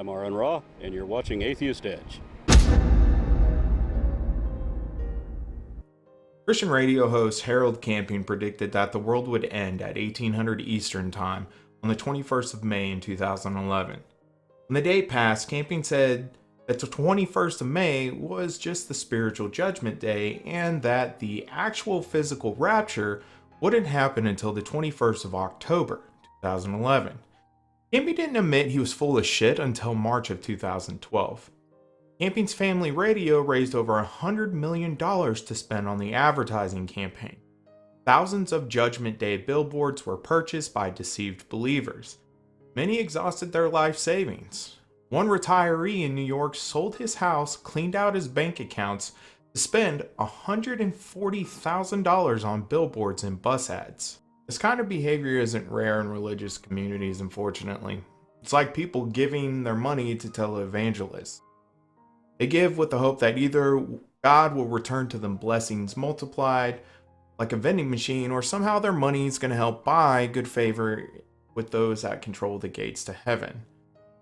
I'm Aaron Raw, and you're watching Atheist Edge. Christian radio host Harold Camping predicted that the world would end at 1800 Eastern Time on the 21st of May in 2011. When the day passed, Camping said that the 21st of May was just the spiritual judgment day and that the actual physical rapture wouldn't happen until the 21st of October 2011. Camping didn't admit he was full of shit until March of 2012. Camping's family radio raised over $100 million to spend on the advertising campaign. Thousands of Judgment Day billboards were purchased by deceived believers. Many exhausted their life savings. One retiree in New York sold his house, cleaned out his bank accounts to spend $140,000 on billboards and bus ads. This kind of behavior isn't rare in religious communities, unfortunately. It's like people giving their money to televangelists. They give with the hope that either God will return to them blessings multiplied, like a vending machine, or somehow their money is going to help buy good favor with those that control the gates to heaven.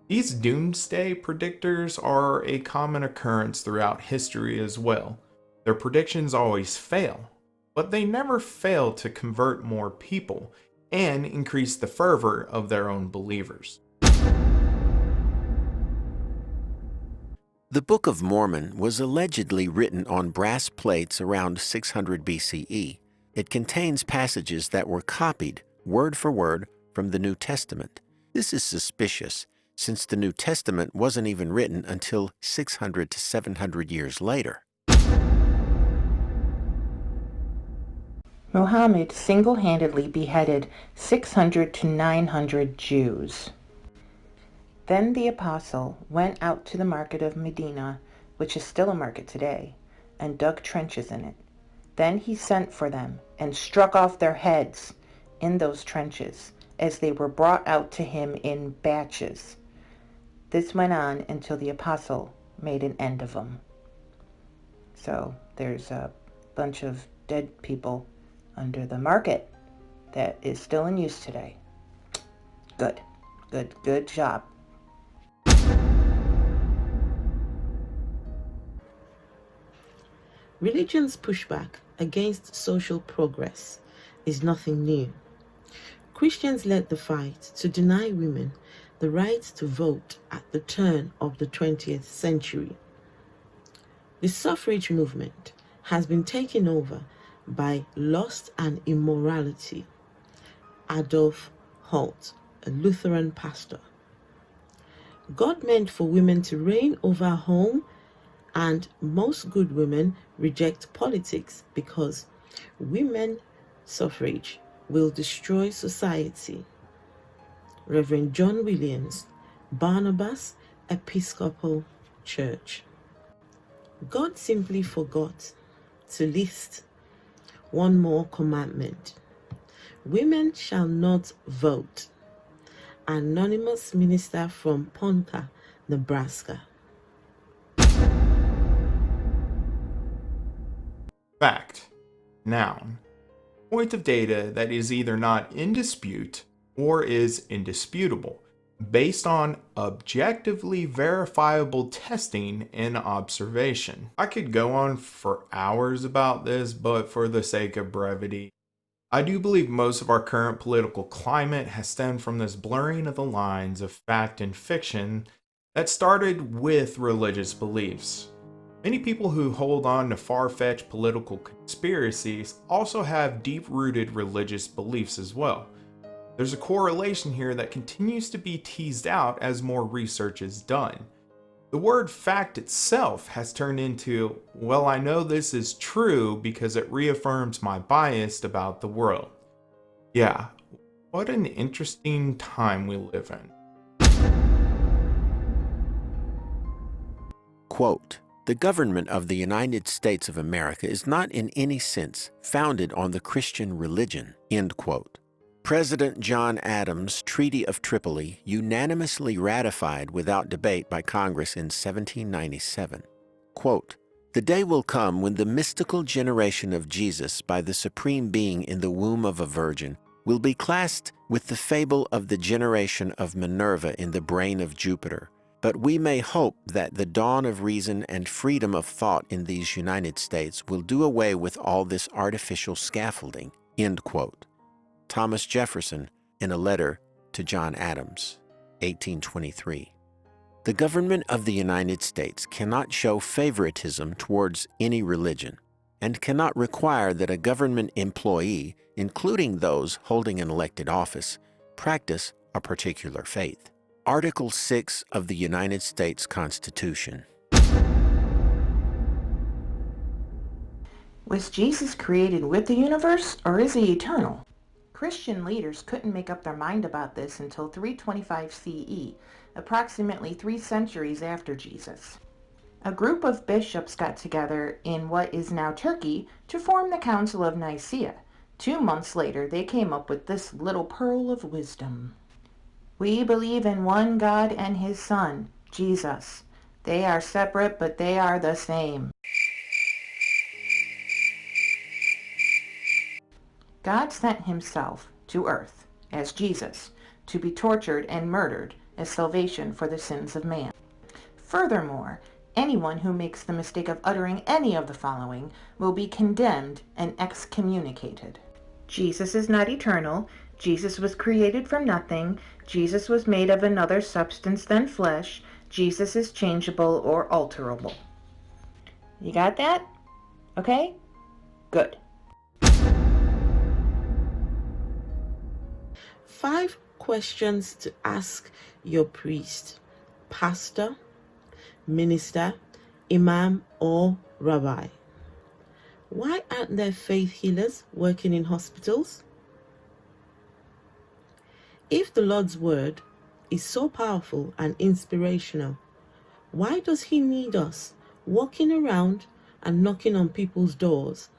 These doomsday predictors are a common occurrence throughout history as well. Their predictions always fail, but they never fail to convert more people and increase the fervor of their own believers. The Book of Mormon was allegedly written on brass plates around 600 BCE. It contains passages that were copied, word for word, from the New Testament. This is suspicious, since the New Testament wasn't even written until 600 to 700 years later. Muhammad single-handedly beheaded 600 to 900 Jews. Then the apostle went out to the market of Medina, which is still a market today, and dug trenches in it. Then he sent for them and struck off their heads in those trenches as they were brought out to him in batches. This went on until the apostle made an end of them. So there's a bunch of dead people under the market that is still in use today. Good job. Religion's pushback against social progress is nothing new. Christians led the fight to deny women the right to vote at the turn of the 20th century. The suffrage movement has been taken over by lust and immorality. Adolf Holt, a Lutheran pastor. God meant for women to reign over home, and most good women reject politics because women suffrage will destroy society. Reverend John Williams, Barnabas Episcopal Church. God simply forgot to list one more commandment. Women shall not vote. Anonymous minister from Ponca, Nebraska. Fact. Noun. Point of data that is either not in dispute or is indisputable, based on objectively verifiable testing and observation. I could go on for hours about this, but for the sake of brevity, I do believe most of our current political climate has stemmed from this blurring of the lines of fact and fiction that started with religious beliefs. Many people who hold on to far-fetched political conspiracies also have deep-rooted religious beliefs as well. There's a correlation here that continues to be teased out as more research is done. The word fact itself has turned into, well, I know this is true because it reaffirms my bias about the world. Yeah, what an interesting time we live in. Quote, "The government of the United States of America is not in any sense founded on the Christian religion." End quote. President John Adams' Treaty of Tripoli, unanimously ratified without debate by Congress in 1797. Quote, "The day will come when the mystical generation of Jesus by the Supreme Being in the womb of a virgin will be classed with the fable of the generation of Minerva in the brain of Jupiter, But we may hope that the dawn of reason and freedom of thought in these United States will do away with all this artificial scaffolding." End quote. Thomas Jefferson in a letter to John Adams, 1823. The government of the United States cannot show favoritism towards any religion and cannot require that a government employee, including those holding an elected office, practice a particular faith. Article 6 of the United States Constitution. Was Jesus created with the universe, or is he eternal? Christian leaders couldn't make up their mind about this until 325 CE, approximately 3 centuries after Jesus. A group of bishops got together in what is now Turkey to form the Council of Nicaea. 2 months later, they came up with this little pearl of wisdom. "We believe in one God and his Son, Jesus. They are separate, but they are the same." God sent himself to earth as Jesus to be tortured and murdered as salvation for the sins of man. Furthermore, anyone who makes the mistake of uttering any of the following will be condemned and excommunicated. Jesus is not eternal. Jesus was created from nothing. Jesus was made of another substance than flesh. Jesus is changeable or alterable. You got that? Okay? Good. 5 questions to ask your priest, pastor, minister, imam, or rabbi. Why aren't there faith healers working in hospitals? If the Lord's word is so powerful and inspirational, why does he need us walking around and knocking on people's doors?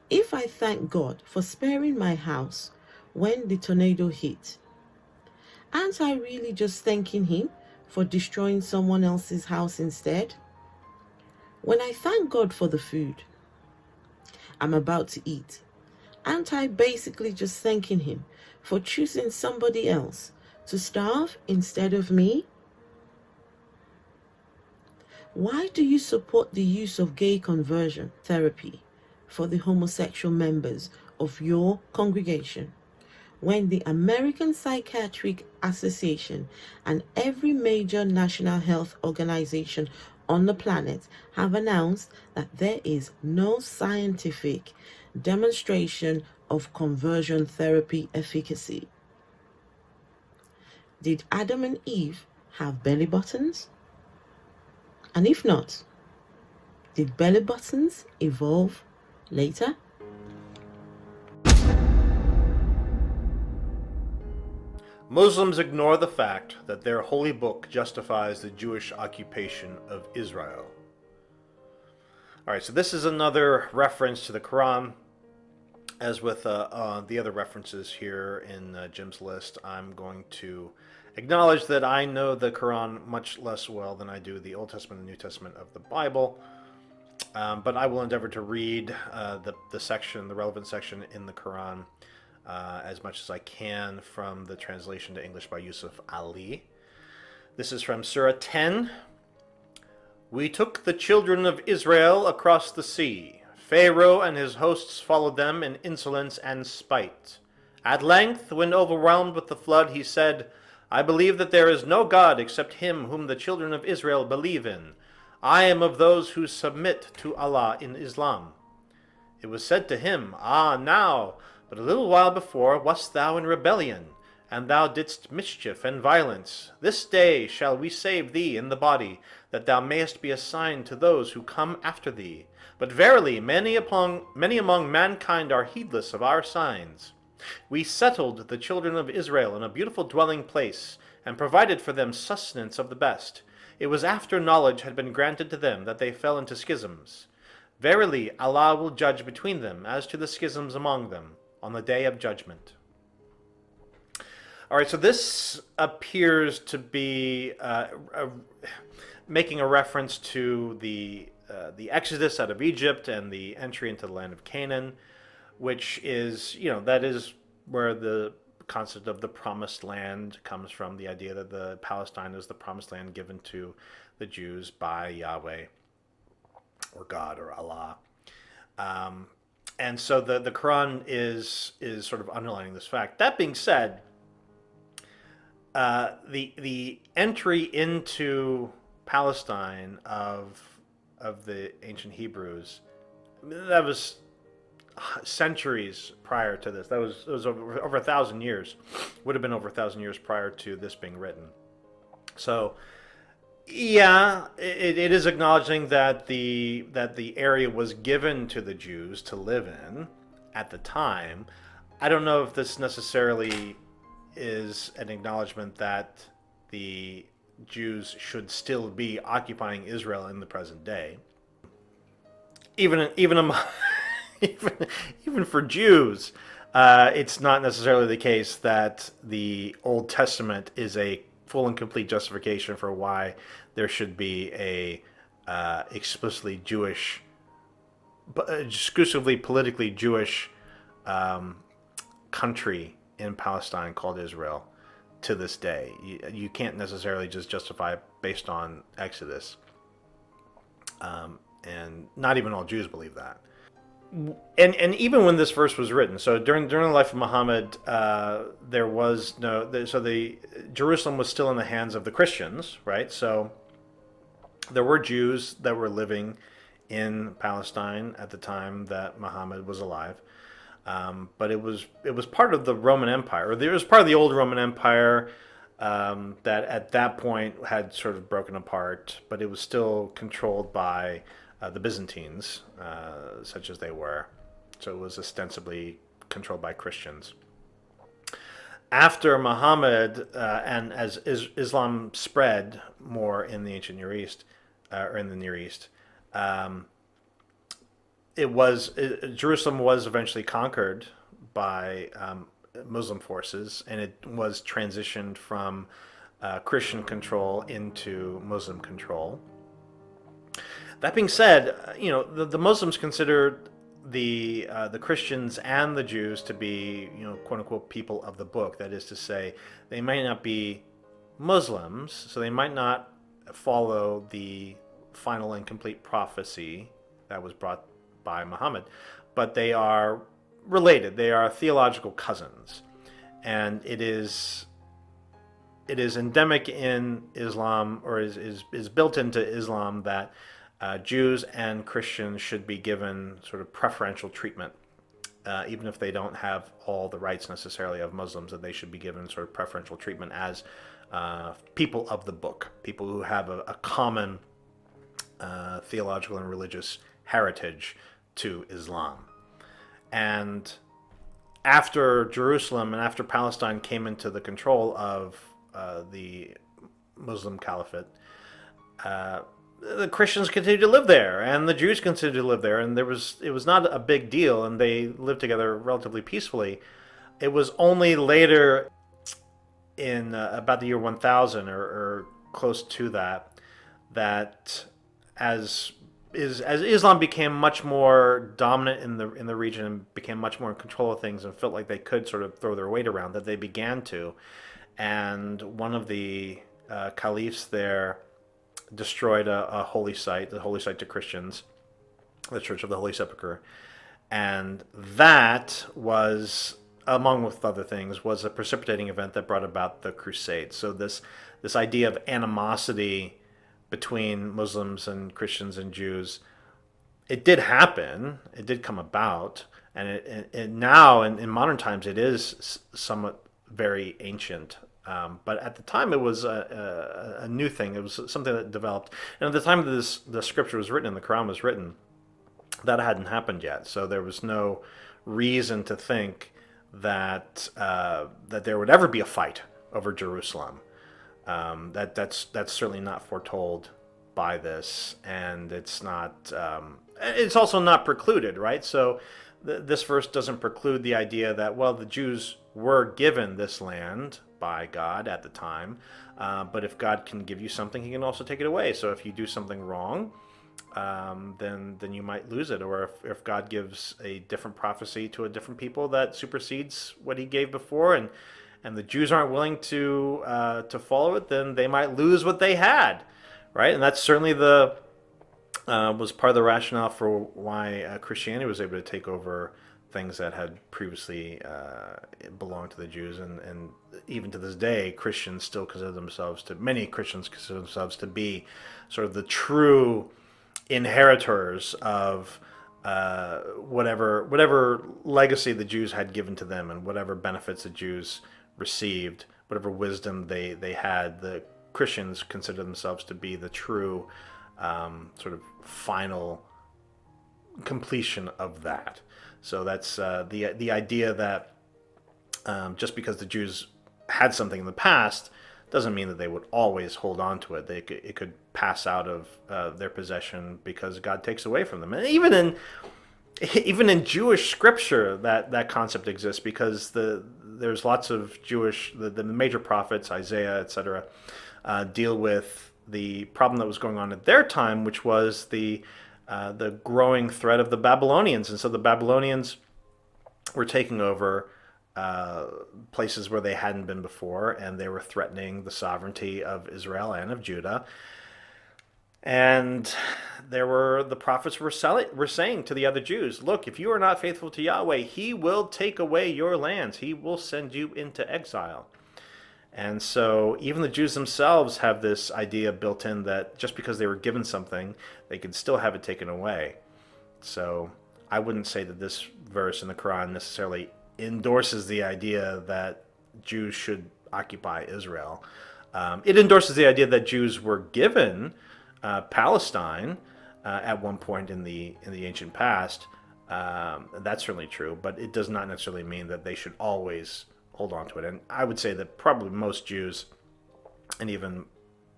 If I thank God for sparing my house when the tornado hit, aren't I really just thanking him for destroying someone else's house instead? When I thank God for the food I'm about to eat, aren't I basically just thanking him for choosing somebody else to starve instead of me? Why do you support the use of gay conversion therapy for the homosexual members of your congregation when the American Psychiatric Association and every major national health organization on the planet have announced that there is no scientific demonstration of conversion therapy efficacy? Did Adam and Eve have belly buttons? And if not, did belly buttons evolve later? Muslims ignore the fact that their holy book justifies the Jewish occupation of Israel. Alright, so this is another reference to the Quran. As with the other references here in Jim's list, I'm going to acknowledge that I know the Quran much less well than I do the Old Testament and New Testament of the Bible. But I will endeavor to read the relevant section in the Quran as much as I can from the translation to English by Yusuf Ali. This is from Surah 10. "We took the children of Israel across the sea. Pharaoh and his hosts followed them in insolence and spite. At length, when overwhelmed with the flood, he said, 'I believe that there is no God except him whom the children of Israel believe in. I am of those who submit to Allah in Islam.' It was said to him, 'Ah, now, but a little while before wast thou in rebellion, and thou didst mischief and violence. This day shall we save thee in the body, that thou mayest be a sign to those who come after thee. But verily, many among mankind are heedless of our signs. We settled the children of Israel in a beautiful dwelling place, and provided for them sustenance of the best. It was after knowledge had been granted to them that they fell into schisms. Verily, Allah will judge between them as to the schisms among them on the day of judgment.'" All right, so this appears to be making a reference to the Exodus out of Egypt and the entry into the land of Canaan, which is, that is where the concept of the promised land comes from the idea that the Palestine is the promised land given to the Jews by Yahweh or God or Allah. And so the Quran is sort of underlining this fact. That being said, the entry into Palestine of the ancient Hebrews, that was centuries prior to this. It was over 1,000 years. Would have been over 1,000 years prior to this being written. So, yeah, it is acknowledging that the area was given to the Jews to live in at the time. I don't know if this necessarily is an acknowledgement that the Jews should still be occupying Israel in the present day. Even for Jews, it's not necessarily the case that the Old Testament is a full and complete justification for why there should be a explicitly Jewish, exclusively politically Jewish country in Palestine called Israel to this day. You can't necessarily just justify it based on Exodus. And not even all Jews believe that. And even when this verse was written, so during the life of Muhammad, there was no, so the Jerusalem was still in the hands of the Christians, right? So there were Jews that were living in Palestine at the time that Muhammad was alive, but it was part of the Roman Empire, or it was part of the old Roman Empire that at that point had sort of broken apart, but it was still controlled by the Byzantines, such as they were. So it was ostensibly controlled by Christians. After Muhammad, and as Islam spread more in the ancient Near East, or in the Near East, Jerusalem was eventually conquered by Muslim forces, and it was transitioned from Christian control into Muslim control. That being said, the Muslims considered the Christians and the Jews to be, quote unquote, people of the book. That is to say, they might not be Muslims, so they might not follow the final and complete prophecy that was brought by Muhammad, but they are related. They are theological cousins, and it is endemic in Islam, or is built into Islam, that Jews and Christians should be given sort of preferential treatment, even if they don't have all the rights necessarily of Muslims, that they should be given sort of preferential treatment as people of the book, people who have a common theological and religious heritage to Islam. And after Jerusalem and after Palestine came into the control of the Muslim Caliphate, the Christians continued to live there, and the Jews continued to live there, and it was not a big deal, and they lived together relatively peacefully. It was only later, in about the year 1000 or close to that, that as Islam became much more dominant in the region and became much more in control of things and felt like they could sort of throw their weight around, that they began to. And one of the caliphs there destroyed a holy site, the holy site to Christians, the Church of the Holy Sepulchre. And that was, among with other things, was a precipitating event that brought about the Crusades. So this idea of animosity between Muslims and Christians and Jews, it did happen, it did come about, and it now in modern times it is somewhat very ancient. But at the time it was a new thing. It was something that developed. And at the time that the scripture was written and the Quran was written, that hadn't happened yet. So there was no reason to think that there would ever be a fight over Jerusalem. That's certainly not foretold by this, and it's not. It's also not precluded, right? So this verse doesn't preclude the idea that, well, the Jews were given this land by God at the time, but if God can give you something, he can also take it away. So if you do something wrong, then you might lose it. Or if God gives a different prophecy to a different people that supersedes what he gave before, and the Jews aren't willing to follow it, then they might lose what they had, right? And that's certainly was part of the rationale for why Christianity was able to take over things that had previously belonged to the Jews, and even to this day, many Christians consider themselves to be sort of the true inheritors of whatever legacy the Jews had given to them, and whatever benefits the Jews received, whatever wisdom they had. The Christians consider themselves to be the true sort of final completion of that. So that's the idea that just because the Jews had something in the past doesn't mean that they would always hold on to it. It could pass out of their possession because God takes away from them. And even in Jewish scripture, that concept exists, because there's lots of the major prophets, Isaiah, etc., deal with the problem that was going on at their time, which was the growing threat of the Babylonians. And so the Babylonians were taking over places where they hadn't been before, and they were threatening the sovereignty of Israel and of Judah. And the prophets were saying to the other Jews, look, if you are not faithful to Yahweh, he will take away your lands. He will send you into exile. And so even the Jews themselves have this idea built in that just because they were given something, they could still have it taken away. So I wouldn't say that this verse in the Quran necessarily endorses the idea that Jews should occupy Israel. It endorses the idea that Jews were given Palestine at one point in the ancient past. That's certainly true, but it does not necessarily mean that they should always hold on to it. And I would say that probably most Jews and even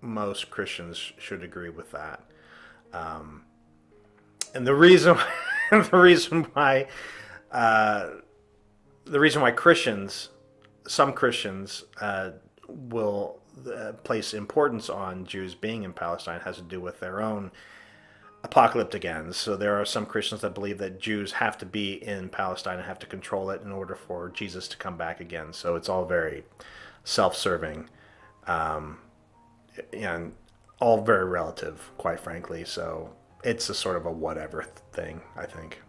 most Christians should agree with that. And the reason why some Christians will place importance on Jews being in Palestine has to do with their own apocalyptic ends. So there are some Christians that believe that Jews have to be in Palestine and have to control it in order for Jesus to come back again. So it's all very self-serving, and all very relative, quite frankly. So it's a sort of a whatever thing, I think.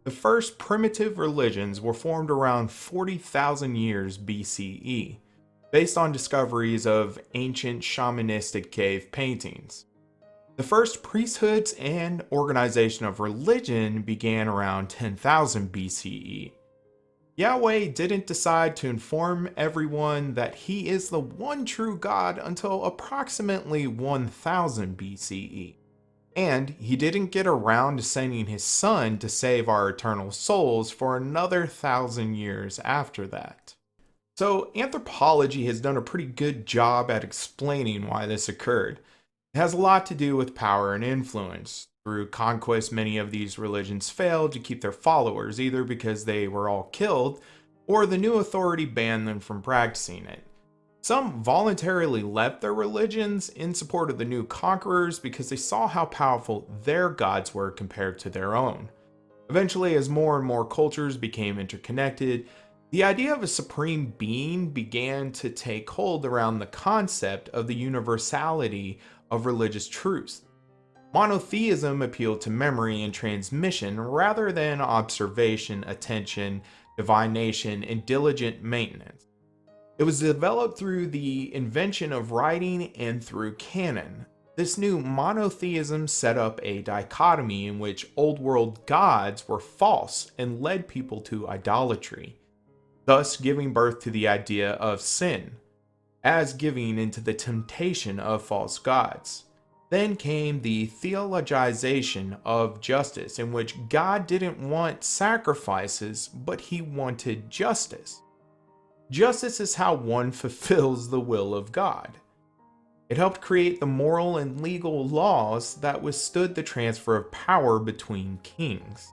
The first primitive religions were formed around 40,000 years BCE, based on discoveries of ancient shamanistic cave paintings. The first priesthoods and organization of religion began around 10,000 BCE. Yahweh didn't decide to inform everyone that he is the one true God until approximately 1000 BCE. And he didn't get around to sending his son to save our eternal souls for another 1,000 years after that. So anthropology has done a pretty good job at explaining why this occurred. It has a lot to do with power and influence. Through conquest, many of these religions failed to keep their followers, either because they were all killed, or the new authority banned them from practicing it. Some voluntarily left their religions in support of the new conquerors because they saw how powerful their gods were compared to their own. Eventually, as more and more cultures became interconnected, the idea of a supreme being began to take hold around the concept of the universality of religious truths. Monotheism appealed to memory and transmission rather than observation, attention, divination, and diligent maintenance. It was developed through the invention of writing and through canon. This new monotheism set up a dichotomy in which old world gods were false and led people to idolatry, thus giving birth to the idea of sin, as giving into the temptation of false gods. Then came the theologization of justice, in which God didn't want sacrifices, but he wanted justice. Justice is how one fulfills the will of God. It helped create the moral and legal laws that withstood the transfer of power between kings.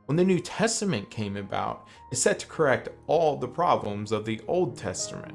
When the New Testament came about, it set to correct all the problems of the Old Testament.